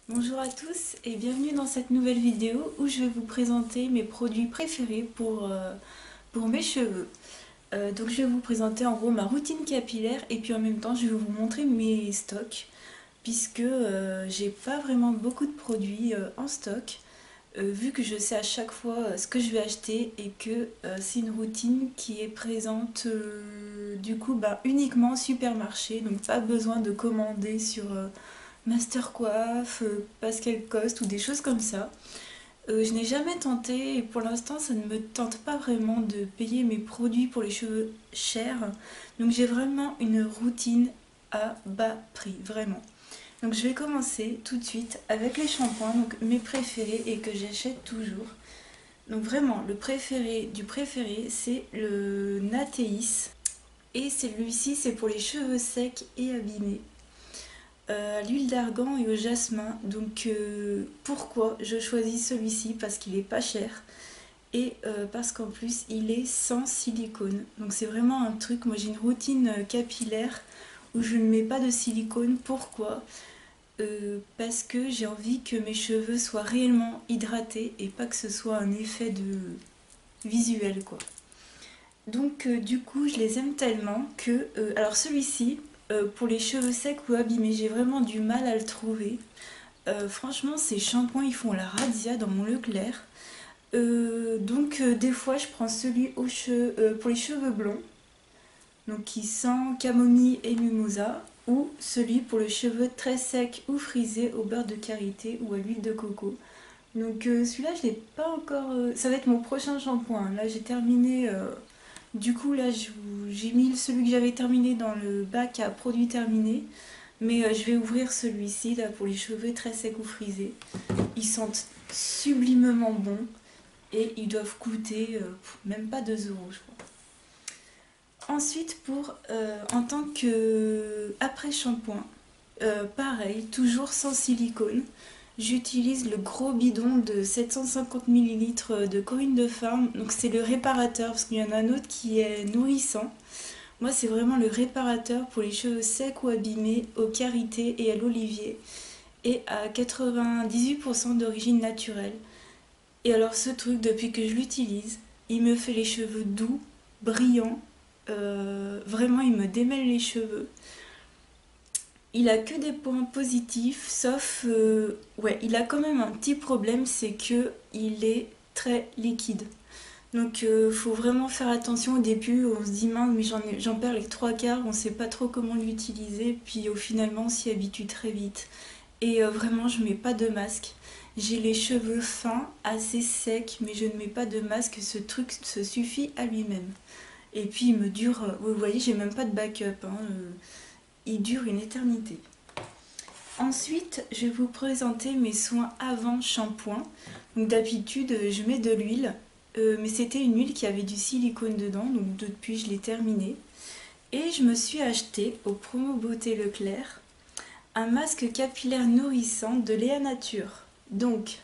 Bonjour à tous et bienvenue dans cette nouvelle vidéo où je vais vous présenter mes produits préférés pour mes cheveux. Donc je vais vous présenter en gros ma routine capillaire et puis en même temps je vais vous montrer mes stocks puisque j'ai pas vraiment beaucoup de produits en stock vu que je sais à chaque fois ce que je vais acheter et que c'est une routine qui est présente du coup uniquement au supermarché, donc pas besoin de commander sur Mastercoif, Pascal Coste ou des choses comme ça. Je n'ai jamais tenté et pour l'instant ça ne me tente pas vraiment de payer mes produits pour les cheveux chers. Donc j'ai vraiment une routine à bas prix, vraiment. Donc je vais commencer tout de suite avec les shampoings, donc mes préférés et que j'achète toujours. Donc vraiment le préféré du préféré c'est le Natéis. Et celui-ci c'est pour les cheveux secs et abîmés. À l'huile d'argan et au jasmin. Donc pourquoi je choisis celui-ci? Parce qu'il est pas cher et parce qu'en plus il est sans silicone. Donc c'est vraiment un truc, moi j'ai une routine capillaire où je ne mets pas de silicone. Pourquoi? Parce que j'ai envie que mes cheveux soient réellement hydratés et pas que ce soit un effet de visuel quoi. Donc du coup je les aime tellement que... alors celui-ci, pour les cheveux secs ou abîmés, j'ai vraiment du mal à le trouver. Franchement ces shampoings ils font la razzia dans mon Leclerc. Des fois je prends celui pour les cheveux blonds, donc qui sent camomille et mimosa, ou celui pour les cheveux très secs ou frisés au beurre de karité ou à l'huile de coco. Donc celui-là je l'ai pas encore... ça va être mon prochain shampoing. Là j'ai terminé... du coup là j'ai mis celui que j'avais terminé dans le bac à produits terminés. Mais je vais ouvrir celui-ci là pour les cheveux très secs ou frisés. Ils sentent sublimement bon et ils doivent coûter même pas 2 euros je crois. Ensuite en tant que après shampoing, pareil, toujours sans silicone. J'utilise le gros bidon de 750 ml de Corinne de Farm. Donc c'est le réparateur parce qu'il y en a un autre qui est nourrissant. Moi c'est vraiment le réparateur pour les cheveux secs ou abîmés au karité et à l'olivier. Et à 98% d'origine naturelle. Et alors ce truc, depuis que je l'utilise, il me fait les cheveux doux, brillants. Vraiment, il me démêle les cheveux. Il a que des points positifs, sauf... ouais, il a quand même un petit problème, c'est que il est très liquide. Donc faut vraiment faire attention au début, on se dit mince mais j'en perds les trois quarts, on sait pas trop comment l'utiliser, puis finalement on s'y habitue très vite. Et vraiment je mets pas de masque. J'ai les cheveux fins, assez secs, mais je ne mets pas de masque, ce truc se suffit à lui-même. Et puis il me dure, vous voyez j'ai même pas de backup, hein, il dure une éternité. Ensuite je vais vous présenter mes soins avant shampoing. Donc d'habitude je mets de l'huile. Mais c'était une huile qui avait du silicone dedans, donc depuis je l'ai terminée. Et je me suis acheté au Promo Beauté Leclerc un masque capillaire nourrissant de Léa Nature. Donc,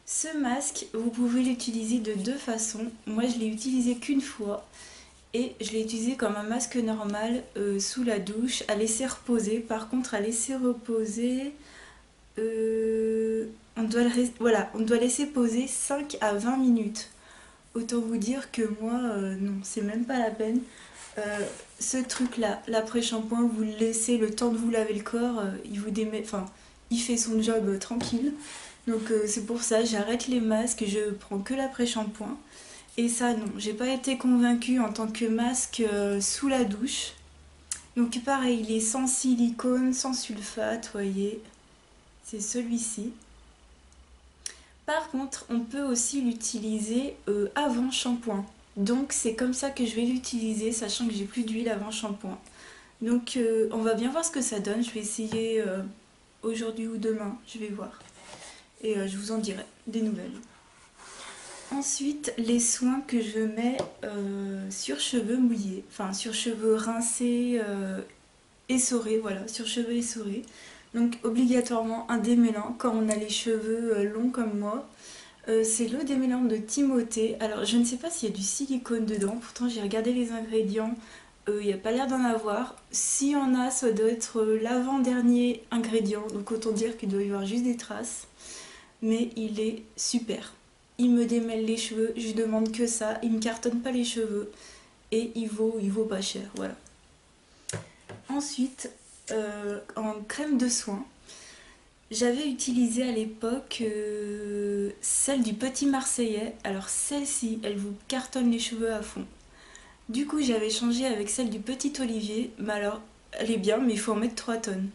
ce masque, vous pouvez l'utiliser de deux façons. Moi, je l'ai utilisé qu'une fois et je l'ai utilisé comme un masque normal sous la douche, à laisser reposer. Par contre, à laisser reposer, voilà, on doit laisser poser 5 à 20 minutes. Autant vous dire que moi, non, c'est même pas la peine. Ce truc-là, l'après-shampoing, vous le laissez le temps de vous laver le corps, enfin, il fait son job tranquille. Donc c'est pour ça, j'arrête les masques, je prends que l'après-shampoing. Et ça, non, j'ai pas été convaincue en tant que masque sous la douche. Donc pareil, il est sans silicone, sans sulfate, voyez. C'est celui-ci. Par contre, on peut aussi l'utiliser avant shampoing. Donc c'est comme ça que je vais l'utiliser, sachant que j'ai plus d'huile avant shampoing. Donc on va bien voir ce que ça donne. Je vais essayer aujourd'hui ou demain, je vais voir. Et je vous en dirai des nouvelles. Ensuite, les soins que je mets sur cheveux mouillés, enfin sur cheveux rincés, essorés, voilà, sur cheveux essorés. Donc obligatoirement un démêlant quand on a les cheveux longs comme moi. C'est l'eau démêlante de Timothée. Alors je ne sais pas s'il y a du silicone dedans, pourtant j'ai regardé les ingrédients. Il n'y a pas l'air d'en avoir. S'il y en a, ça doit être l'avant-dernier ingrédient, donc autant dire qu'il doit y avoir juste des traces. Mais il est super. Il me démêle les cheveux, je lui demande que ça, il me cartonne pas les cheveux et il vaut pas cher, voilà. Ensuite, en crème de soin, j'avais utilisé à l'époque celle du Petit Marseillais. Alors celle-ci, elle vous cartonne les cheveux à fond. Du coup, j'avais changé avec celle du Petit Olivier. Mais alors, elle est bien, mais il faut en mettre 3 tonnes.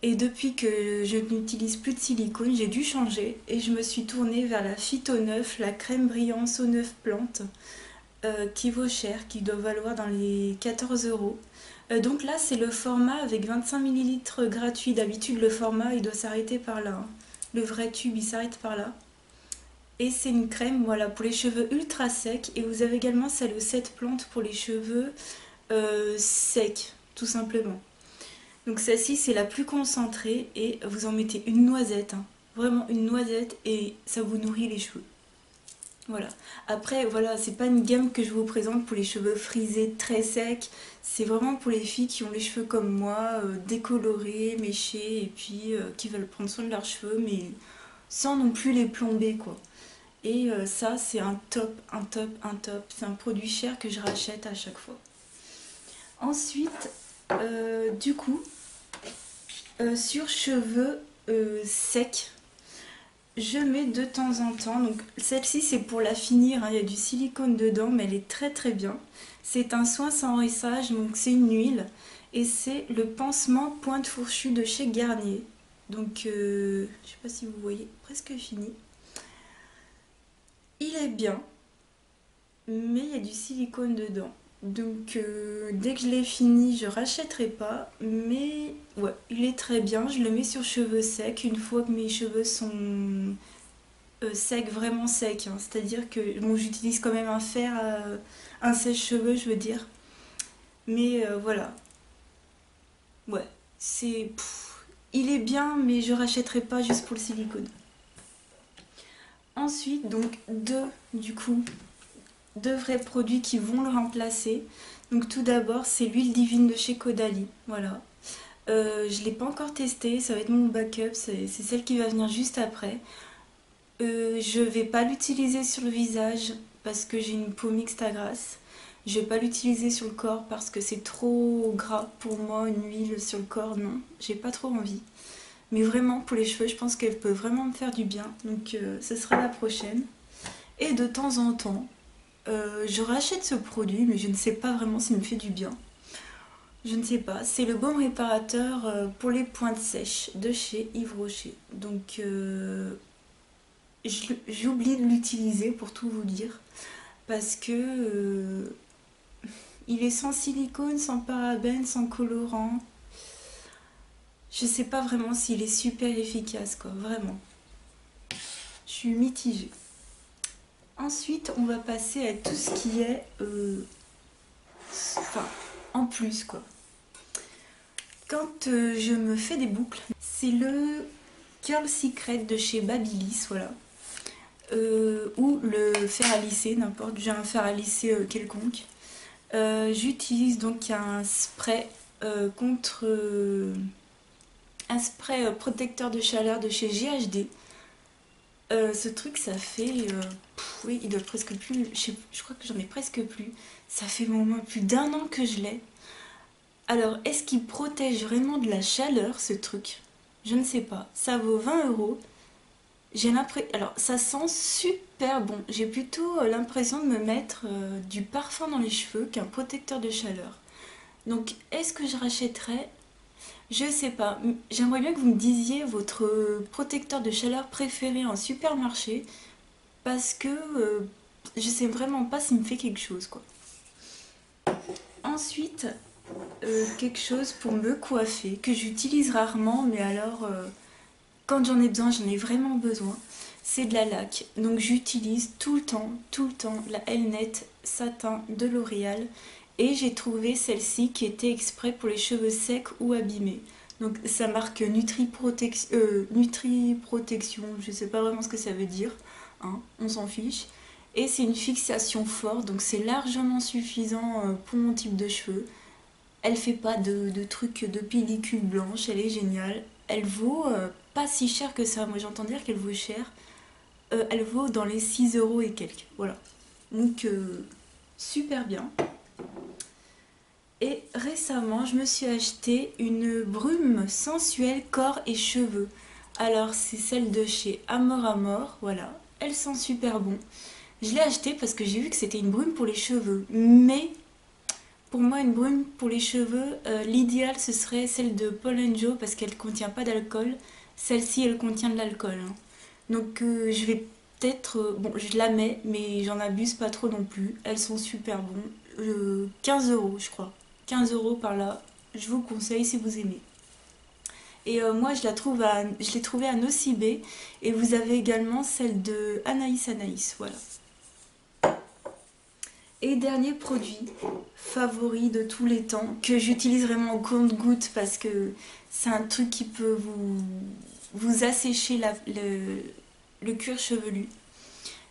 Et depuis que je n'utilise plus de silicone, j'ai dû changer et je me suis tournée vers la Phyto 9, la crème brillante aux 9 plantes, qui vaut cher, qui doit valoir dans les 14 €. Donc là, c'est le format avec 25 ml gratuit. D'habitude, le format, il doit s'arrêter par là, hein. Le vrai tube, il s'arrête par là. Et c'est une crème, voilà, pour les cheveux ultra secs. Et vous avez également celle aux 7 plantes pour les cheveux secs, tout simplement. Donc celle-ci, c'est la plus concentrée et vous en mettez une noisette, hein. Vraiment une noisette et ça vous nourrit les cheveux. Voilà. Après, voilà, c'est pas une gamme que je vous présente pour les cheveux frisés très secs. C'est vraiment pour les filles qui ont les cheveux comme moi, décolorés, méchés et puis qui veulent prendre soin de leurs cheveux, mais sans non plus les plomber, quoi. Et ça, c'est un top, un top, un top. C'est un produit cher que je rachète à chaque fois. Ensuite, du coup, sur cheveux secs, je mets de temps en temps, donc celle-ci c'est pour la finir, hein, il y a du silicone dedans, mais elle est très très bien. C'est un soin sans rinçage, donc c'est une huile, et c'est le pansement pointe fourchue de chez Garnier. Donc, je sais pas si vous voyez, presque fini. Il est bien, mais il y a du silicone dedans. Donc dès que je l'ai fini, je rachèterai pas. Mais ouais, il est très bien. Je le mets sur cheveux secs une fois que mes cheveux sont secs, vraiment secs, hein. C'est-à-dire que bon, j'utilise quand même un fer, un sèche-cheveux, je veux dire. Mais voilà, ouais, c'est, il est bien, mais je rachèterai pas juste pour le silicone. Ensuite, donc du coup, deux vrais produits qui vont le remplacer. Donc tout d'abord, c'est l'huile divine de chez Caudalie. Voilà. Je ne l'ai pas encore testée, ça va être mon backup, c'est celle qui va venir juste après. Je vais pas l'utiliser sur le visage parce que j'ai une peau mixte à grasse. Je vais pas l'utiliser sur le corps parce que c'est trop gras pour moi, une huile sur le corps, non, j'ai pas trop envie. Mais vraiment, pour les cheveux, je pense qu'elle peut vraiment me faire du bien. Donc ce sera la prochaine. Et de temps en temps, je rachète ce produit, mais je ne sais pas vraiment s'il me fait du bien. Je ne sais pas. C'est le baume réparateur pour les pointes sèches de chez Yves Rocher. Donc, j'oublie de l'utiliser pour tout vous dire. Parce que il est sans silicone, sans parabènes, sans colorant. Je sais pas vraiment s'il est super efficace, quoi. Vraiment. Je suis mitigée. Ensuite, on va passer à tout ce qui est enfin, en plus, quoi. Quand je me fais des boucles, c'est le Curl Secret de chez Babyliss, voilà. Ou le fer à lisser, n'importe, j'ai un fer à lisser quelconque. J'utilise donc un spray contre un spray protecteur de chaleur de chez GHD. Ce truc, ça fait oui, il doit presque plus, je crois que j'en ai presque plus. Ça fait au moins plus d'1 an que je l'ai. Alors, est-ce qu'il protège vraiment de la chaleur, ce truc? Je ne sais pas. Ça vaut 20 €. J'ai l'impression... Alors, ça sent super bon. J'ai plutôt l'impression de me mettre du parfum dans les cheveux qu'un protecteur de chaleur. Donc, est-ce que je rachèterais? Je sais pas. J'aimerais bien que vous me disiez votre protecteur de chaleur préféré en supermarché. Parce que je sais vraiment pas s'il me fait quelque chose, quoi. Ensuite, quelque chose pour me coiffer, que j'utilise rarement, mais alors quand j'en ai vraiment besoin, c'est de la laque. Donc j'utilise tout le temps, la Elnet Satin de L'Oréal. Et j'ai trouvé celle-ci qui était exprès pour les cheveux secs ou abîmés. Donc ça marque Nutri Protection, je sais pas vraiment ce que ça veut dire, hein, on s'en fiche. Et c'est une fixation forte, donc c'est largement suffisant pour mon type de cheveux. Elle fait pas de trucs de pellicule blanche, elle est géniale. Elle vaut pas si cher que ça, moi j'entends dire qu'elle vaut cher. Elle vaut dans les 6 euros et quelques, voilà. Donc super bien. Et récemment, je me suis acheté une brume sensuelle corps et cheveux. Alors, c'est celle de chez Amor Amor, voilà. Elle sent super bon. Je l'ai achetée parce que j'ai vu que c'était une brume pour les cheveux. Mais, pour moi, une brume pour les cheveux, l'idéal, ce serait celle de Paul Joe parce qu'elle ne contient pas d'alcool. Celle-ci, elle contient de l'alcool, hein. Donc, je vais peut-être... bon, je la mets, mais j'en abuse pas trop non plus. Elles sont super bonnes. 15 euros, je crois. 15 euros par là, je vous conseille si vous aimez. Et moi je l'ai trouvée à Nocibé et vous avez également celle de Anaïs Anaïs, voilà. Et dernier produit favori de tous les temps que j'utilise vraiment au compte-gouttes parce que c'est un truc qui peut vous assécher le cuir chevelu.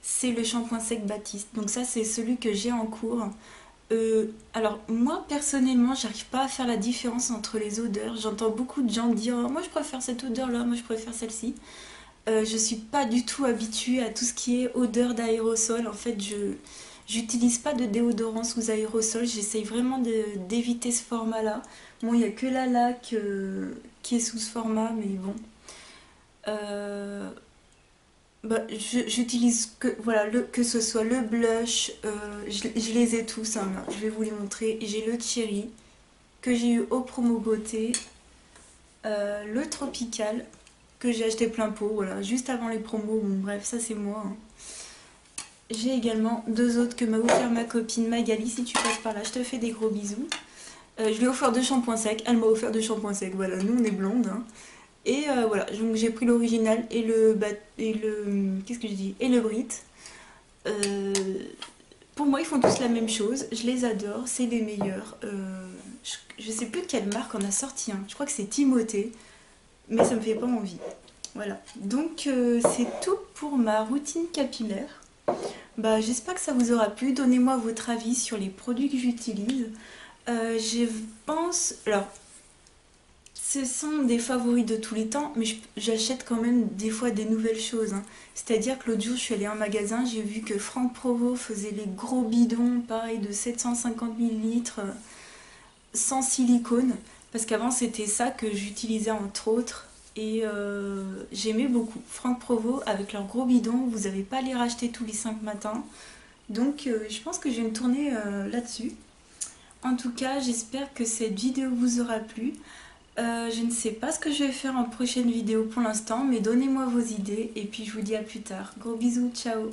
C'est le shampoing sec Baptiste. Donc ça c'est celui que j'ai en cours. Alors moi personnellement j'arrive pas à faire la différence entre les odeurs. J'entends beaucoup de gens dire oh, moi je préfère cette odeur là, moi je préfère celle-ci. Je suis pas du tout habituée à tout ce qui est odeur d'aérosol. En fait j'utilise pas de déodorant sous aérosol. J'essaye vraiment d'éviter ce format là. Bon il y a que la laque qui est sous ce format mais bon. Euh, Bah, j'utilise que, voilà, que ce soit le blush, je les ai tous, hein, là. Je vais vous les montrer. J'ai le Cherry que j'ai eu au promo beauté, le Tropical que j'ai acheté plein pot, voilà, juste avant les promos. Bon, bref, ça c'est moi, hein. J'ai également deux autres que m'a offert ma copine Magali. Si tu passes par là, je te fais des gros bisous. Je lui ai offert deux shampoings secs, elle m'a offert deux shampoings secs. Voilà, nous on est blondes, hein. Et voilà, donc j'ai pris l'original et qu'est-ce que je dis, et le Brit. Euh, pour moi, ils font tous la même chose. Je les adore, c'est les meilleurs. Je sais plus quelle marque en a sorti un. Je crois que c'est Timothée, mais ça me fait pas envie. Voilà. Donc c'est tout pour ma routine capillaire. Bah, j'espère que ça vous aura plu. Donnez-moi votre avis sur les produits que j'utilise. Je pense, alors ce sont des favoris de tous les temps, mais j'achète quand même des fois des nouvelles choses, hein. C'est-à-dire que l'autre jour, je suis allée en magasin, j'ai vu que Franck Provo faisait les gros bidons, pareil, de 750 millilitres, sans silicone. Parce qu'avant, c'était ça que j'utilisais entre autres. Et j'aimais beaucoup. Franck Provo, avec leurs gros bidons, vous n'avez pas à les racheter tous les 5 matins. Donc, je pense que je vais me tourner là-dessus. En tout cas, j'espère que cette vidéo vous aura plu. Je ne sais pas ce que je vais faire en prochaine vidéo pour l'instant, mais donnez-moi vos idées et puis je vous dis à plus tard. Gros bisous, ciao!